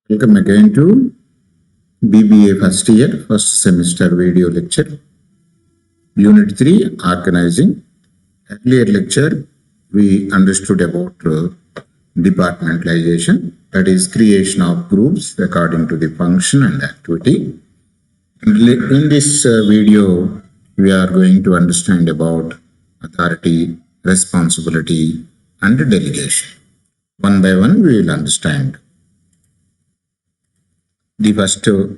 Welcome again to BBA first year, first semester video lecture, Unit-III Organizing. Earlier lecture, we understood about departmentalization, that is creation of groups according to the function and activity. In this video, we are going to understand about authority, responsibility, and delegation. One by one, we will understand. The first, so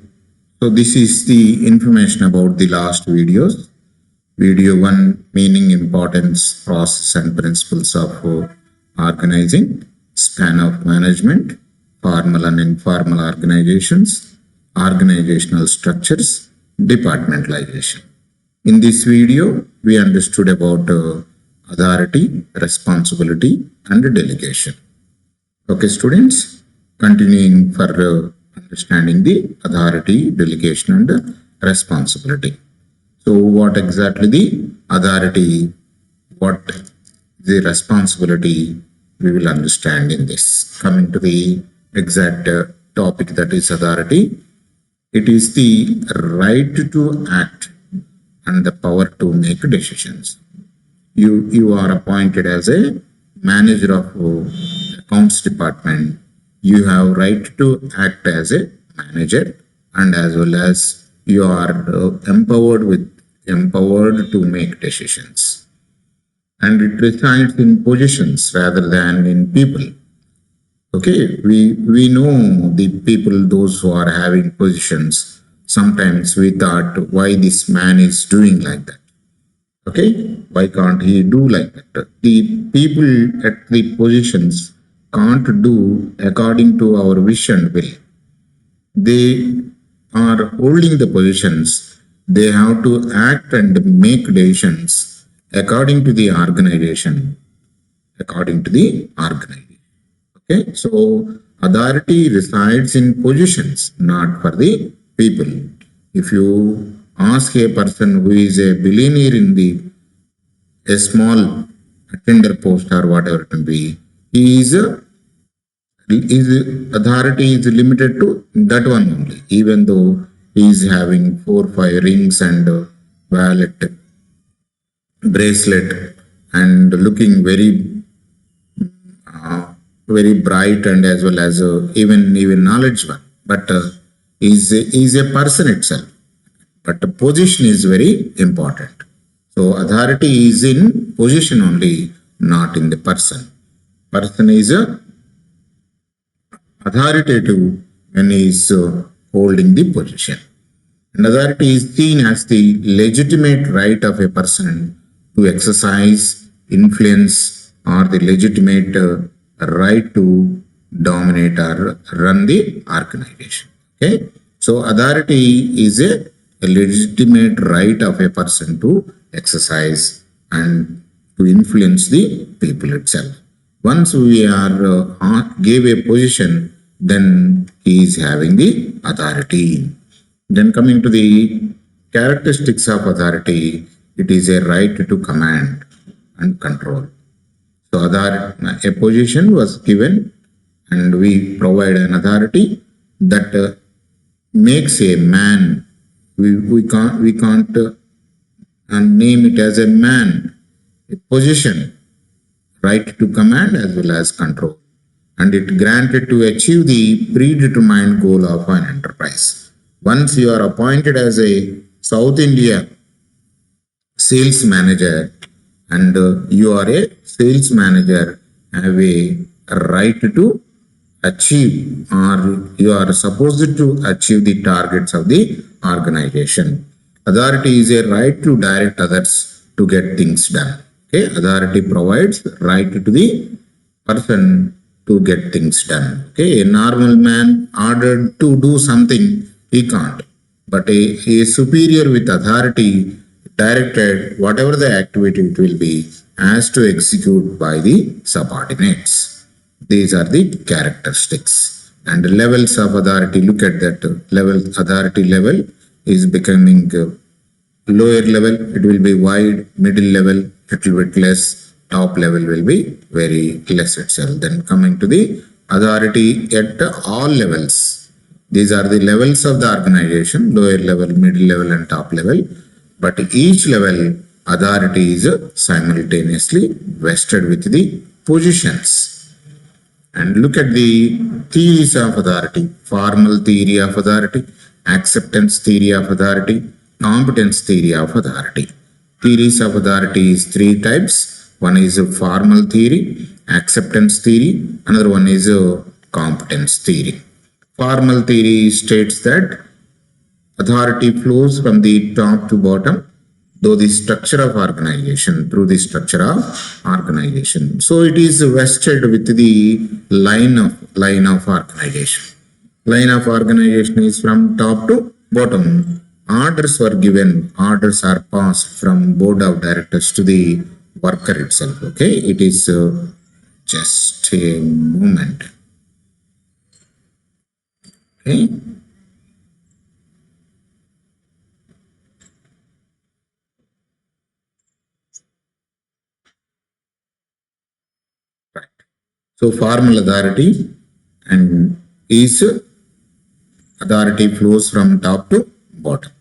this is the information about the last videos. Video 1, meaning, importance, process and principles of organizing, span of management, formal and informal organizations, organizational structures, departmentalization. In this video, we understood about authority, responsibility and delegation. Okay, students, continuing for understanding the authority, delegation and responsibility. So what exactly the authority, what the responsibility, we will understand in this. Coming to the exact topic, that is authority. It is the right to act and the power to make decisions. You are appointed as a manager of accounts department. You have right to act as a manager, and as well as you are empowered to make decisions. And it resides in positions rather than in people. Okay, we know the people, those who are having positions. Sometimes we thought, why this man is doing like that? Okay, why can't he do like that? The people at the positions can't do according to our wish and will. They are holding the positions. They have to act and make decisions according to the organization. Okay, so authority resides in positions, not for the people. If you ask a person who is a billionaire in a small tender post or whatever it may be, his authority is limited to that one only, even though he is having 4-5 rings and wallet, bracelet, and looking very bright, and as well as even knowledgeable, but is a person itself. But the position is very important. So authority is in position only, not in the person. Person is authoritative when he is holding the position. And authority is seen as the legitimate right of a person to exercise influence, or the legitimate right to dominate or run the organization. Okay, so authority is a legitimate right of a person to exercise and to influence the people itself. Once we are gave a position, then he is having the authority. Then coming to the characteristics of authority, it is a right to command and control. So a position was given, and we provide an authority that makes a man. We can't name it as a man. A position, right to command as well as control, and it granted to achieve the predetermined goal of an enterprise. Once you are appointed as a South India sales manager, and you are a sales manager, have a right to achieve, or you are supposed to achieve the targets of the organization. Authority is a right to direct others to get things done. Okay, authority provides right to the person to get things done. Okay, a normal man ordered to do something, he can't. But a superior with authority directed whatever the activity it will be, has to execute by the subordinates. These are the characteristics. And the levels of authority, look at that level. Authority level is becoming lower level, it will be wide, middle level, little bit less, top level will be very less itself. Then coming to the authority at all levels. These are the levels of the organization, lower level, middle level and top level. But each level authority is simultaneously vested with the positions. And look at the theories of authority: formal theory of authority, acceptance theory of authority, competence theory of authority. Theories of authority is three types. One is a formal theory, acceptance theory, another one is a competence theory. Formal theory states that authority flows from the top to bottom through the structure of organization. So it is vested with the line of organization. Line of organization is from top to bottom. Orders were given, orders are passed from board of directors to the worker itself. Okay, it is just a moment. Okay. So formal authority and is authority flows from top to bottom.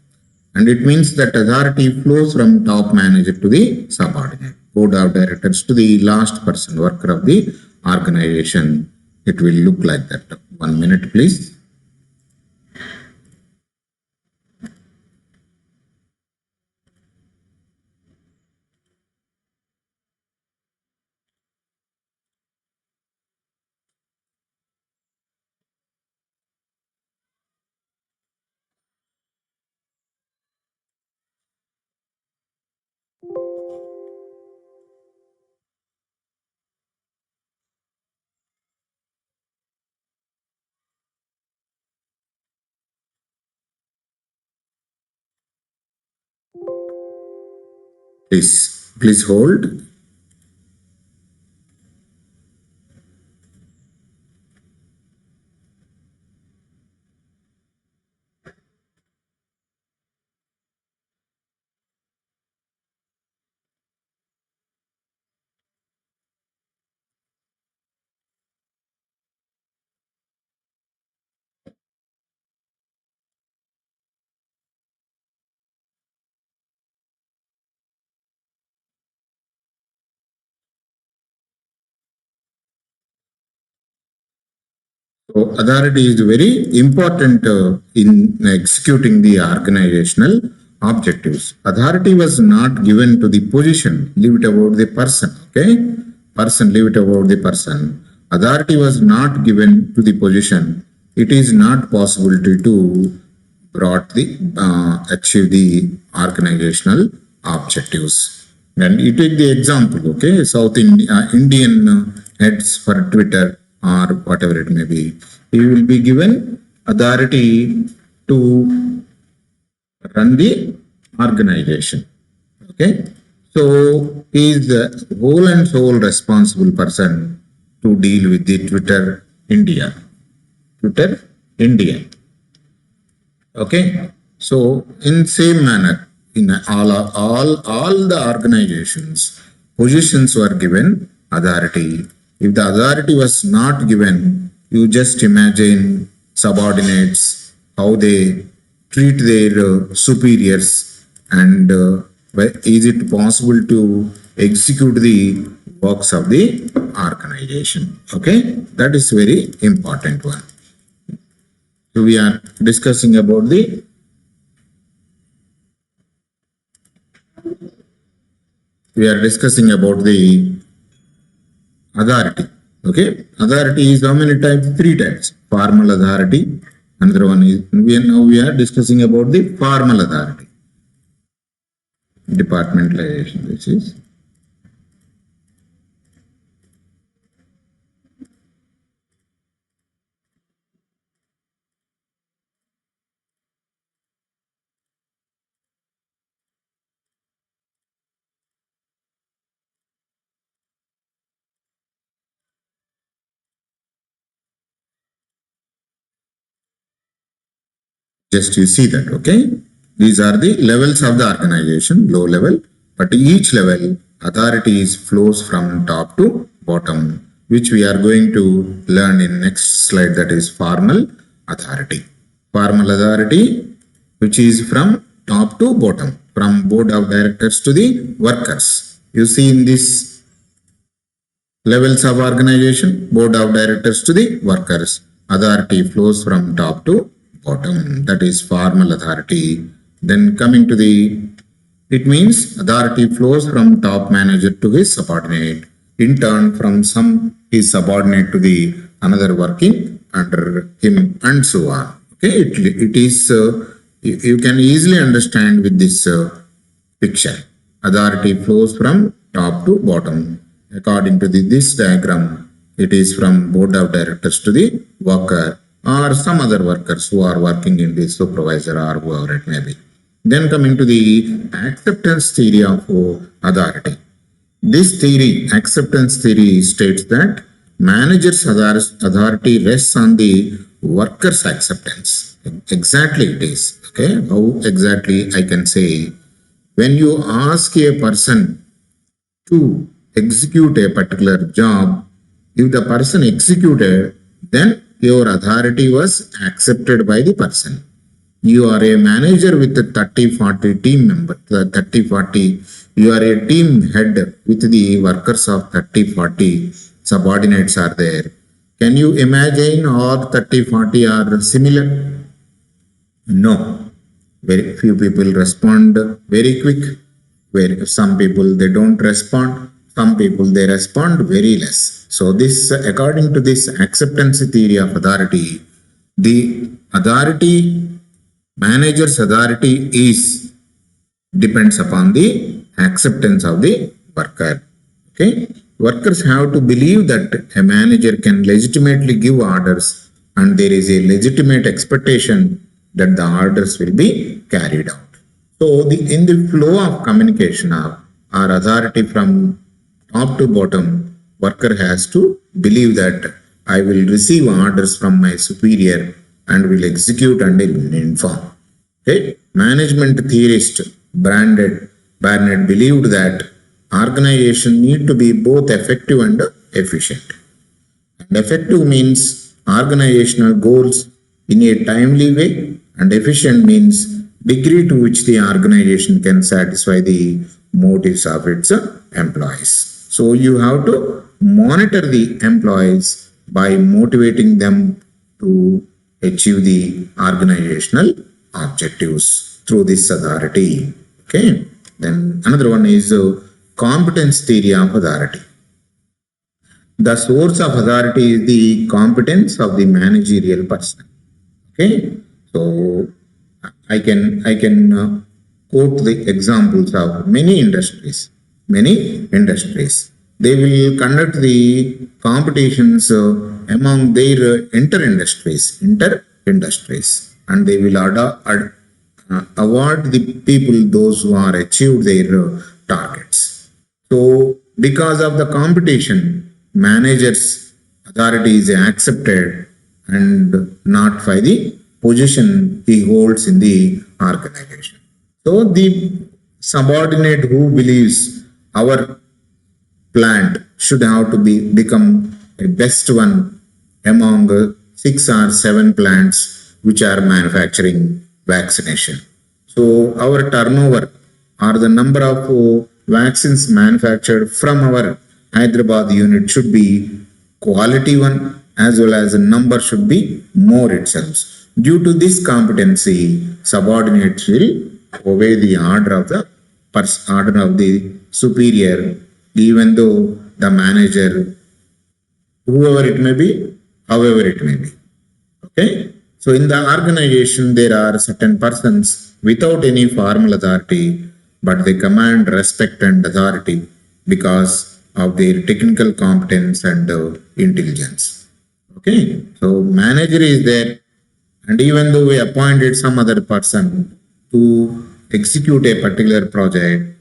And it means that authority flows from top manager to the subordinate, board of directors to the last person, worker of the organization. It will look like that. 1 minute, please. Please hold. So authority is very important in executing the organizational objectives. Authority was not given to the position, leave it about the person. Okay, leave it about the person. Authority was not given to the position. It is not possible to achieve the organizational objectives. And you take the example, okay, Indian heads for Twitter or whatever it may be, he will be given authority to run the organization. Okay, so he is the whole and sole responsible person to deal with the Twitter India. Okay, so in same manner, in all the organizations, positions were given authority. If the authority was not given, you just imagine subordinates, how they treat their superiors, and is it possible to execute the works of the organization? Okay, that is very important one. So we are discussing about the authority. Okay, authority is how many types? Three types. Formal authority. Another one is we are discussing about the formal authority. Departmentalization. This is just you see that. Okay, these are the levels of the organization, low level, but each level authority flows from top to bottom, which we are going to learn in next slide, that is formal authority. Formal authority, which is from top to bottom, from board of directors to the workers. You see in this levels of organization, board of directors to the workers. Authority flows from top to bottom. That is formal authority. Then coming to the, it means authority flows from top manager to his subordinate. In turn, from some his subordinate to the another working under him, and so on. Okay, it is you can easily understand with this picture. Authority flows from top to bottom. According to this diagram, it is from board of directors to the worker or some other workers who are working in the supervisor or whoever it may be. Then coming to the acceptance theory of authority. This theory, acceptance theory, states that manager's authority rests on the worker's acceptance. Exactly it is. Okay, how exactly I can say? When you ask a person to execute a particular job, if the person executed, then your authority was accepted by the person. You are a manager with 30-40 team members, 30-40, you are a team head with the workers of 30-40 subordinates are there. Can you imagine all 30-40 are similar? No. Very few people respond very quick. Where some people they don't respond. Some people they respond very less. So this, according to this acceptance theory of authority, the authority, manager's authority is depends upon the acceptance of the worker. Okay, workers have to believe that a manager can legitimately give orders, and there is a legitimate expectation that the orders will be carried out. So in the flow of communication or authority from top to bottom, worker has to believe that I will receive orders from my superior and will execute and inform. Okay? Management theorist Barnett believed that organization need to be both effective and efficient. And effective means organizational goals in a timely way, and efficient means degree to which the organization can satisfy the motives of its employees. So you have to monitor the employees by motivating them to achieve the organizational objectives through this authority. Okay. Then another one is competence theory of authority. The source of authority is the competence of the managerial person. Okay. So I can quote the examples of many industries. They will conduct the competitions among their inter-industries, and they will award the people those who are achieved their targets. So because of the competition, managers' authority is accepted and not by the position he holds in the organization. So the subordinate who believes our plant should have to become a best one among 6 or 7 plants which are manufacturing vaccination. So our turnover or the number of vaccines manufactured from our Hyderabad unit should be quality one, as well as the number should be more itself. Due to this competency, subordinates will obey the order of the superior, even though the manager, whoever it may be, however it may be. Okay. So in the organization, there are certain persons without any formal authority, but they command respect and authority because of their technical competence and intelligence. Okay. So manager is there, and even though we appointed some other person to execute a particular project,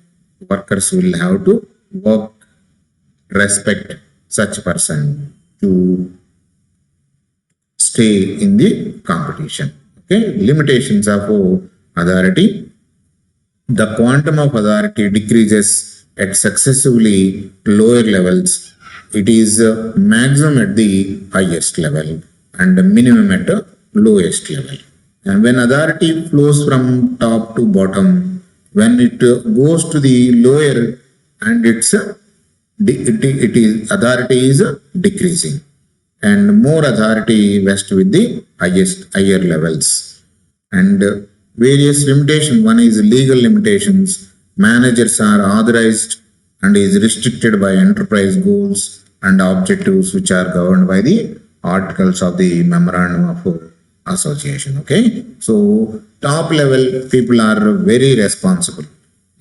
workers will have to respect such person to stay in the competition. Okay, limitations of authority. The quantum of authority decreases at successively lower levels. It is maximum at the highest level and minimum at the lowest level. And when authority flows from top to bottom, when it goes to the lower and it is authority is decreasing, and more authority vests with the higher levels. And various limitations. One is legal limitations. Managers are authorized and is restricted by enterprise goals and objectives which are governed by the articles of the memorandum of association. Okay, so top level people are very responsible.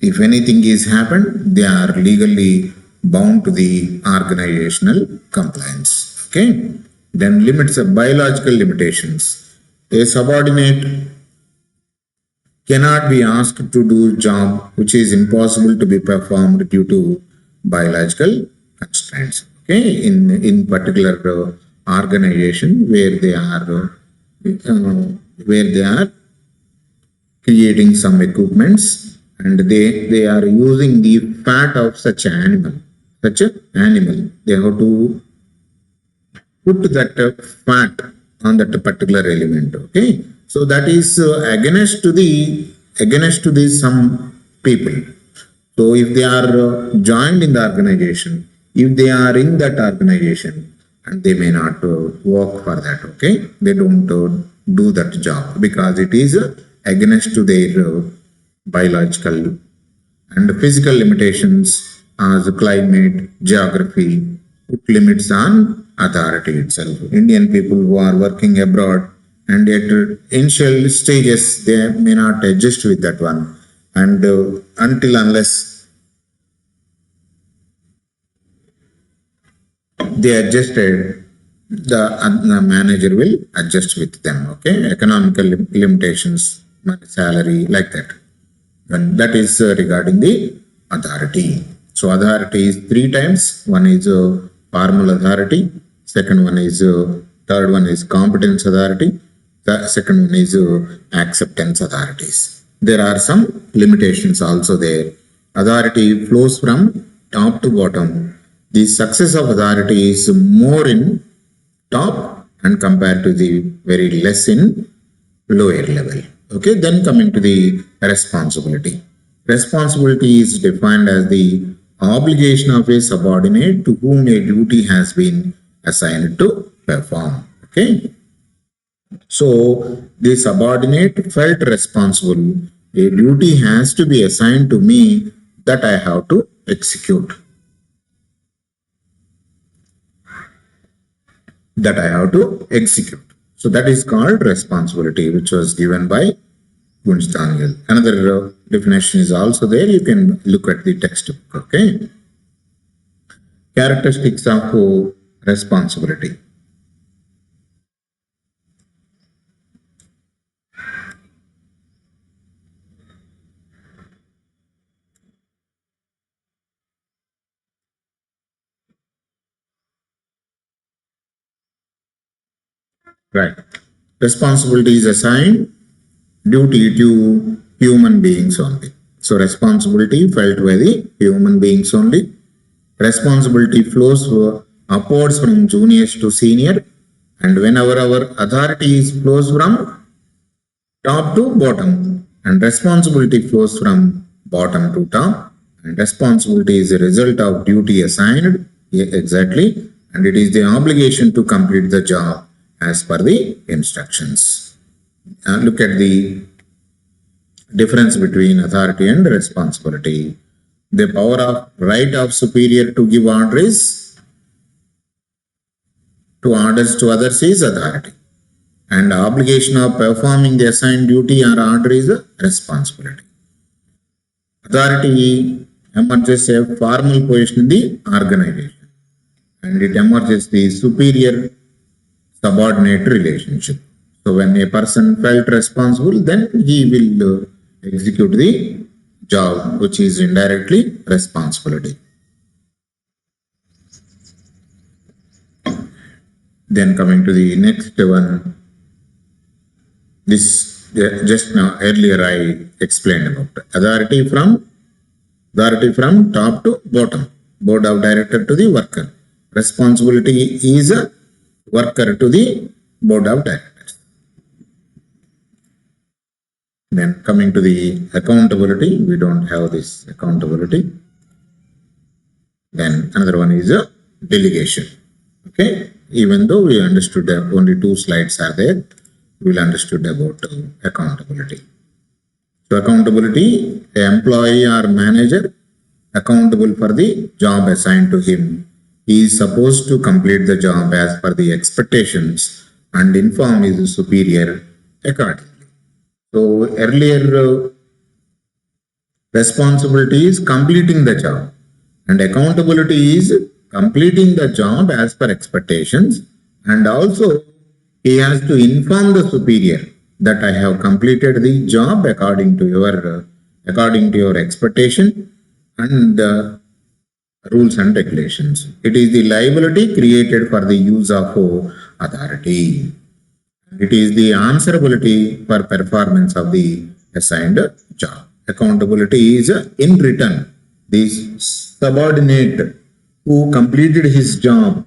If anything is happened, they are legally bound to the organizational compliance. Okay, then limits of biological limitations. A subordinate cannot be asked to do job which is impossible to be performed due to biological constraints. Okay, in particular organization where they are creating some equipments and they are using the fat of such an animal. They have to put that fat on that particular element. Okay, so that is against to the some people. So if they are joined in the organization, if they are in that organization, and they may not work for that. Okay, they don't do that job because it is against to their biological and physical limitations as climate, geography, put limits on authority itself. Indian people who are working abroad and at initial stages they may not adjust with that one, and until unless they adjusted, the manager will adjust with them. Okay, economical limitations, salary, like that. And that is regarding the authority. So authority is three times. One is formal authority. Second one is third one is competence authority. The second one is acceptance authorities. There are some limitations also there. Authority flows from top to bottom. The success of authority is more in top and compared to the very less in lower level. Okay, then coming to the responsibility. Responsibility is defined as the obligation of a subordinate to whom a duty has been assigned to perform. Okay, so the subordinate felt responsible. A duty has to be assigned to me that I have to execute. So that is called responsibility, which was given by Gunz Daniel. Another definition is also there. You can look at the textbook. Okay. Characteristics of responsibility. Right. Responsibility is assigned duty to human beings only. So responsibility felt by the human beings only. Responsibility flows upwards from juniors to senior, and whenever our authority flows from top to bottom, and responsibility flows from bottom to top, and responsibility is a result of duty assigned. Exactly, and it is the obligation to complete the job as per the instructions. Look at the difference between authority and responsibility. The power of right of superior to give orders to others is authority, and obligation of performing the assigned duty or order is responsibility. Authority emerges a formal position in the organization, and it emerges the superior subordinate relationship. So when a person felt responsible, then he will execute the job, which is indirectly responsibility. Then coming to the next one, this just now earlier I explained about authority from top to bottom, board of director to the worker. Responsibility is a worker to the board of directors. Then coming to the accountability, we don't have this accountability. Then another one is a delegation. Okay, even though we understood that only 2 slides are there, we will understood about accountability. So accountability, the employee or manager accountable for the job assigned to him. He is supposed to complete the job as per the expectations and inform his superior accordingly. So earlier responsibility is completing the job and accountability is completing the job as per expectations, and also he has to inform the superior that I have completed the job according to your expectation and rules and regulations. It is the liability created for the use of authority. It is the answerability for performance of the assigned job. Accountability is in return. The subordinate who completed his job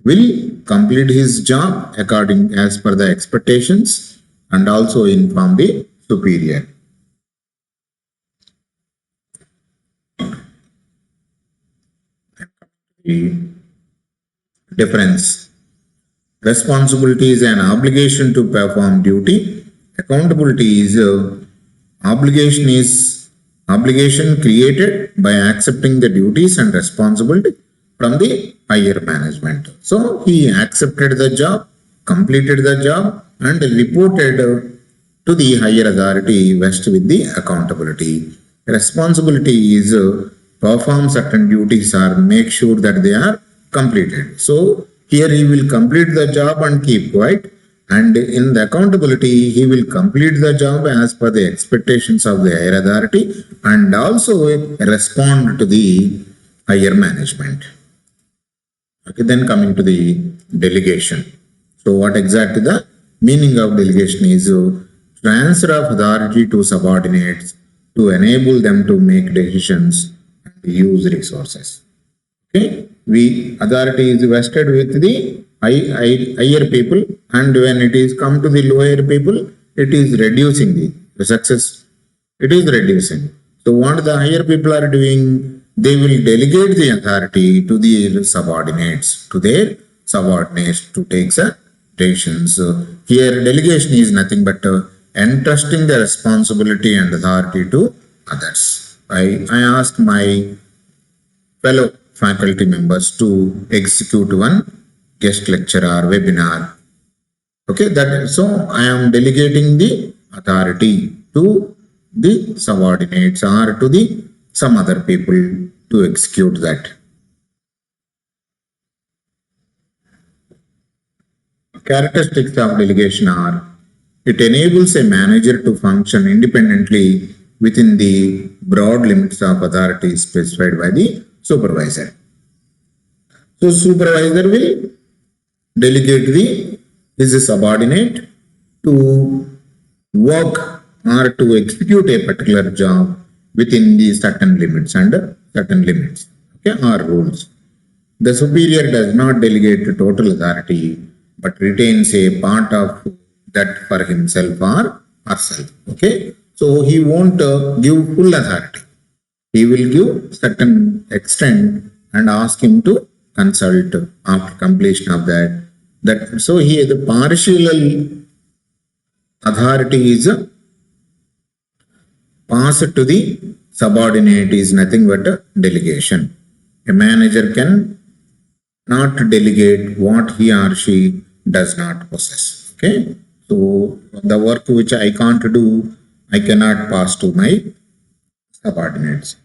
will complete his job according as per the expectations and also inform the superior. The difference. Responsibility is an obligation to perform duty. Accountability is obligation created by accepting the duties and responsibility from the higher management. So he accepted the job, completed the job, and reported to the higher authority vested with the accountability. Responsibility is perform certain duties or make sure that they are completed. So here he will complete the job and keep quiet, and in the accountability he will complete the job as per the expectations of the higher authority and also respond to the higher management. Okay, then coming to the delegation. So what exactly the meaning of delegation is? Transfer of authority to subordinates to enable them to make decisions and use resources. Okay, authority is vested with the higher people, and when it is come to the lower people, it is reducing the success. It is reducing. So what the higher people are doing, they will delegate the authority to their subordinates, to take decisions. Here delegation is nothing but entrusting the responsibility and authority to others. I asked my fellow faculty members to execute one guest lecture or webinar. Okay, so I am delegating the authority to the subordinates or to some other people to execute that. Characteristics of delegation are: it enables a manager to function independently within the broad limits of authority specified by the supervisor. So supervisor will delegate his subordinate to work or to execute a particular job within the certain limits, okay, or rules. The superior does not delegate total authority but retains a part of that for himself or herself. Okay, so he won't give full authority. He will give certain extent and ask him to consult after completion of that. So here the partial authority is passed to the subordinate is nothing but a delegation. A manager can not delegate what he or she does not possess. Okay, so the work which I can't do, I cannot pass to my subordinates.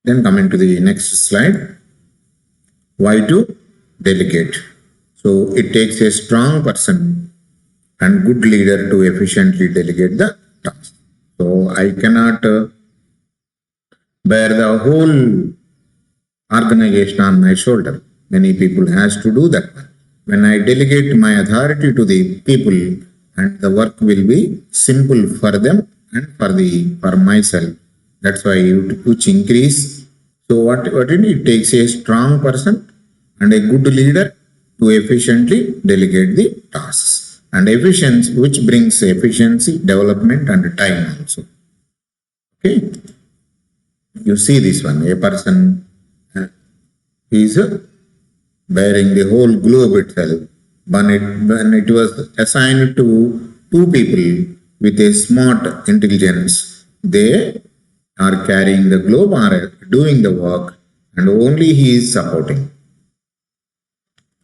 Then coming to the next slide, why to delegate? So it takes a strong person and good leader to efficiently delegate the task. So I cannot bear the whole organization on my shoulder. Many people has to do that. When I delegate my authority to the people, and the work will be simple for them and for myself. That's why which increase. So what it takes a strong person and a good leader to efficiently delegate the tasks. And efficiency, which brings efficiency, development, and time also. Okay, you see this one. A person is bearing the whole globe itself. When it was assigned to two people with a smart intelligence, they are carrying the globe, are doing the work, and only he is supporting.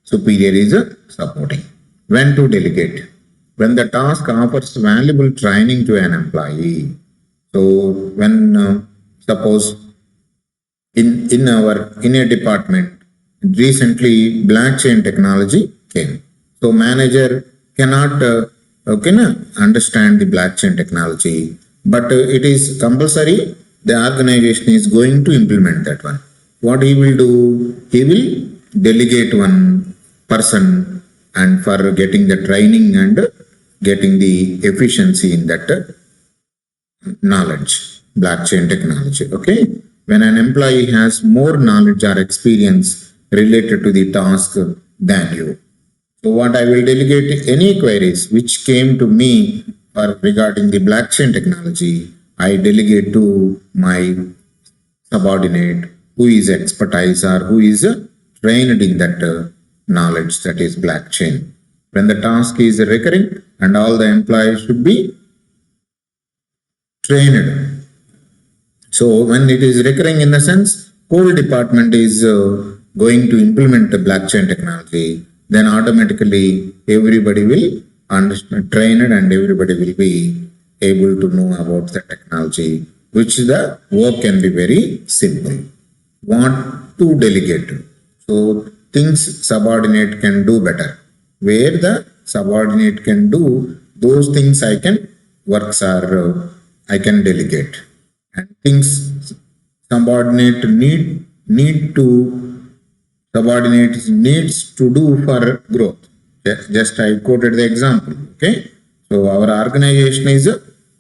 Superior is supporting. When to delegate? When the task offers valuable training to an employee. So when suppose in a department recently blockchain technology came, so manager cannot understand the blockchain technology, but it is compulsory. The organization is going to implement that one. What he will do? He will delegate one person and for getting the training and getting the efficiency in that knowledge, blockchain technology. Okay, when an employee has more knowledge or experience related to the task than you, so what I will delegate any queries which came to me or regarding the blockchain technology, I delegate to my subordinate who is expertise or who is trained in that knowledge, that is blockchain. When the task is recurring and all the employees should be trained. So when it is recurring, in the sense whole department is going to implement the blockchain technology, then automatically everybody will understand, trained, and everybody will be able to know about the technology, which the work can be very simple. What to delegate? So things subordinate can do better. Where the subordinate can do those things, I can works are I can delegate, and things subordinate needs to do for growth. Just I quoted the example. Okay, so our organization is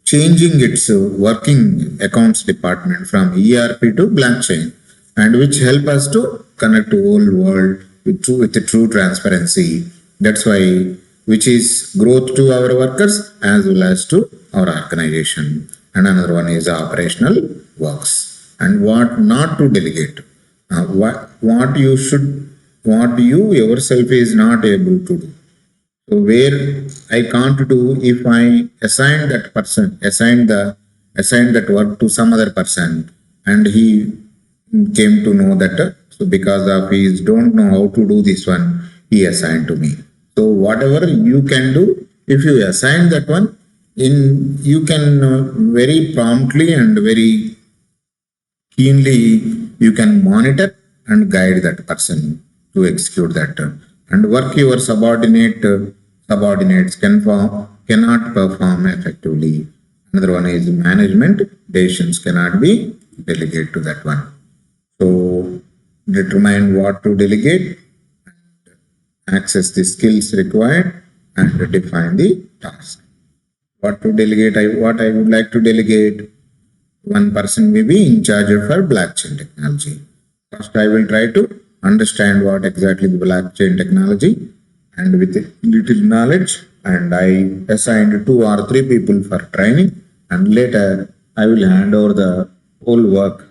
changing its working accounts department from ERP to blockchain, and which help us to connect to whole world with true transparency. That's why, which is growth to our workers as well as to our organization. And another one is operational works. And what not to delegate. What you yourself is not able to do. So where I can't do, if I assign that work to some other person, and he came to know that, so because of he don't know how to do this one, he assigned to me. So whatever you can do, if you assign that one, you can very promptly and very keenly you can monitor and guide that person to execute that, and work your subordinates cannot perform effectively. Another one is management decisions cannot be delegated to that one. So determine what to delegate, access the skills required, and define the task. What to delegate? What I would like to delegate. One person may be in charge of our blockchain technology. First, I will try to understand what exactly the blockchain technology, and with little knowledge, and I assigned 2 or 3 people for training, and later I will hand over the whole work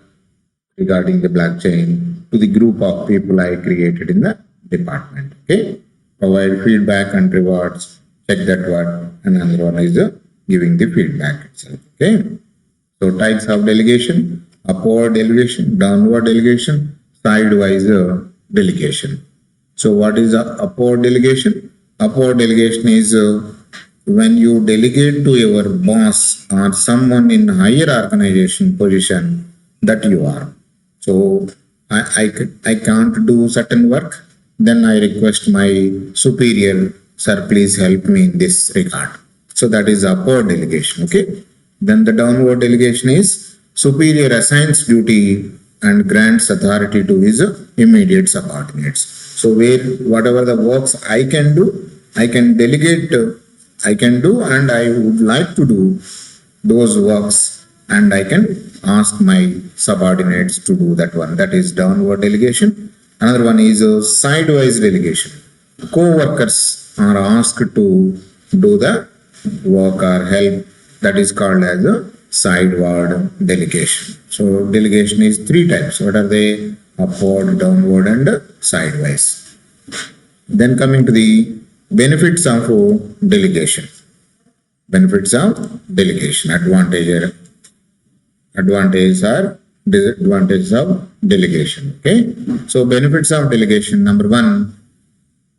regarding the blockchain to the group of people I created in the department. Okay, provide feedback and rewards. Check that one, and another one is giving the feedback itself. Okay, so types of delegation: upward delegation, downward delegation, sidewise delegation. So what is upward delegation? Upward delegation is when you delegate to your boss or someone in higher organization position that you are. So I can't do certain work, then I request my superior, sir, please help me in this regard. So that is upward delegation. Okay. Then the downward delegation is superior assigns duty and grants authority to his immediate subordinates. So where whatever the works I can do, I can delegate, I can do, and I would like to do those works, and I can ask my subordinates to do that one. That is downward delegation. Another one is sidewise delegation. Co-workers are asked to do the work or help, that is called as a sideward delegation. So delegation is three types. What are they? Upward, downward, and sidewise. Then coming to the benefits of delegation. Benefits of delegation. Advantages or disadvantages of delegation. Okay. So benefits of delegation. Number one,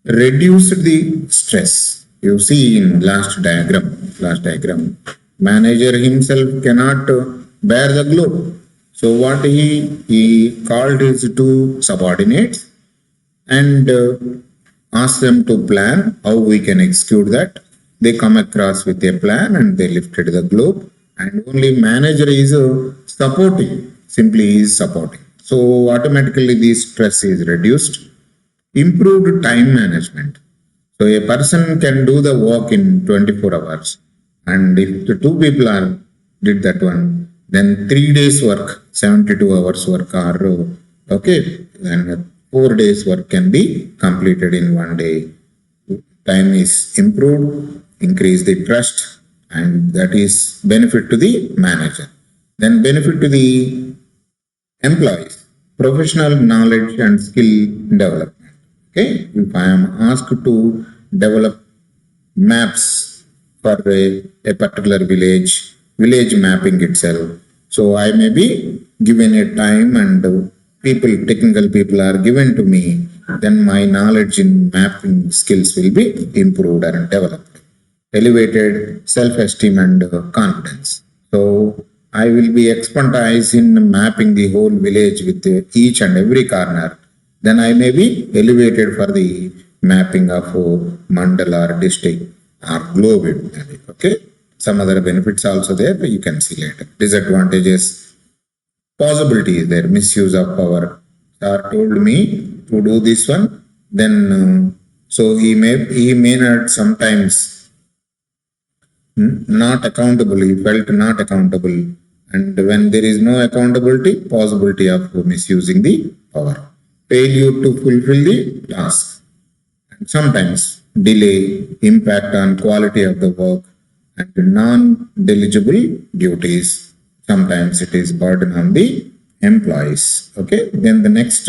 reduce the stress. You see in last diagram, manager himself cannot bear the globe. So what he called his two subordinates and asked them to plan how we can execute that. They come across with a plan and they lifted the globe, and only manager is supporting, simply is supporting. So automatically the stress is reduced. Improved time management. So a person can do the work in 24 hours, and if the two people are did that one, then 3 days work, 72 hours work are okay, and 4 days work can be completed in 1 day. Time is improved, increase the trust, and that is benefit to the manager. Then benefit to the employees, professional knowledge and skill development. Okay, if I am asked to develop maps for a particular village mapping itself, so I may be given a time and technical people are given to me, then my knowledge in mapping skills will be improved and developed. Elevated self-esteem and confidence. So I will be expertise in mapping the whole village with each and every corner. Then I may be elevated for the mapping of mandal or district or globe. Okay. Some other benefits also there, but you can see later. Disadvantages, possibility is there, misuse of power. Sir told me to do this one, then so he may not sometimes not accountable. He felt not accountable, and when there is no accountability, possibility of misusing the power. Failure to fulfill the task. And sometimes delay, impact on quality of the work, and non-deligible duties. Sometimes it is burden on the employees. Okay. Then the next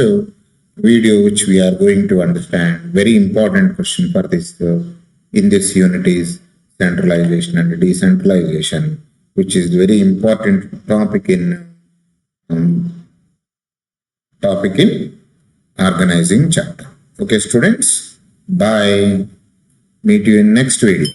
video which we are going to understand, very important question for this in this unit is centralization and decentralization, which is very important topic in organizing chapter. Okay, students, bye. Meet you in next video.